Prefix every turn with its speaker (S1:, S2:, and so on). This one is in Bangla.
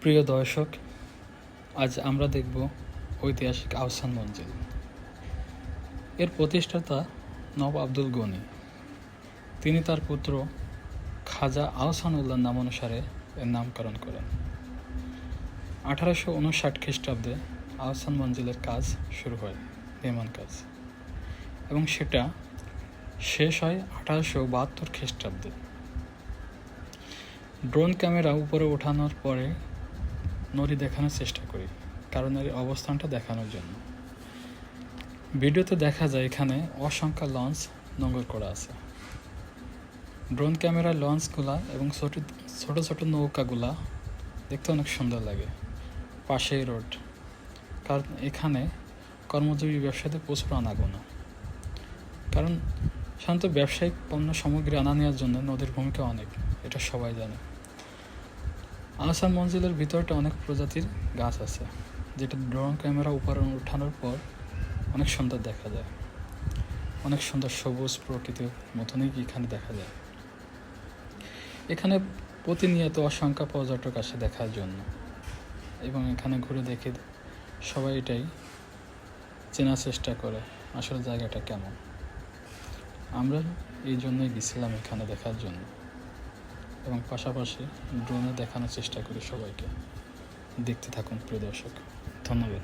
S1: প্রিয় দর্শক, আজ আমরা দেখব ঐতিহাসিক আহসান মঞ্জিল। এর প্রতিষ্ঠাতা নবাব আব্দুল গনি। তিনি তার পুত্র খাজা আহসানউল্লাহর নামানুসারে এর নামকরণ করেন। 1859 খ্রিস্টাব্দে আহসান মঞ্জিলের কাজ শুরু হয়, নির্মাণ কাজ, এবং সেটা শেষ হয় 1872 খ্রিস্টাব্দে। ড্রোন ক্যামেরা উপরে ওঠানোর পরে নদী দেখানোর চেষ্টা করি, কারণ এর অবস্থানটা দেখানোর জন্য। ভিডিওতে দেখা যায় এখানে অসংখ্য লঞ্চ নোঙর করা আছে। ড্রোন ক্যামেরার লঞ্চগুলা এবং ছোট ছোট নৌকাগুলা দেখতে অনেক সুন্দর লাগে। পাশেই রোড, কারণ এখানে কর্মজীবী ব্যবসায়ীদের প্রচুর আনাগোনা। কারণ সাধারণত ব্যবসায়িক পণ্য সামগ্রী আনা নেওয়ার জন্য নদীর ভূমিকা অনেক, এটা সবাই জানে। আহসান মঞ্জিলের ভিতরটা অনেক প্রজাতির গাছ আছে, যেটা ড্রোন ক্যামেরা উপরে ওঠানোর পর অনেক সুন্দর দেখা যায়। অনেক সুন্দর সবুজ প্রকৃতির মতনই এখানে দেখা যায়। এখানে প্রতিনিয়ত অসংখ্য পর্যটক আসে দেখার জন্য, এবং এখানে ঘুরে দেখে সবাই এটাই চেনার চেষ্টা করে আসলে জায়গাটা কেমন। আমরা এই জন্যই গেছিলাম এখানে দেখার জন্য, এবং পাশাপাশি ড্রোনে দেখানোর চেষ্টা করি সবাইকে। দেখতে থাকুন প্রিয় দর্শক, ধন্যবাদ।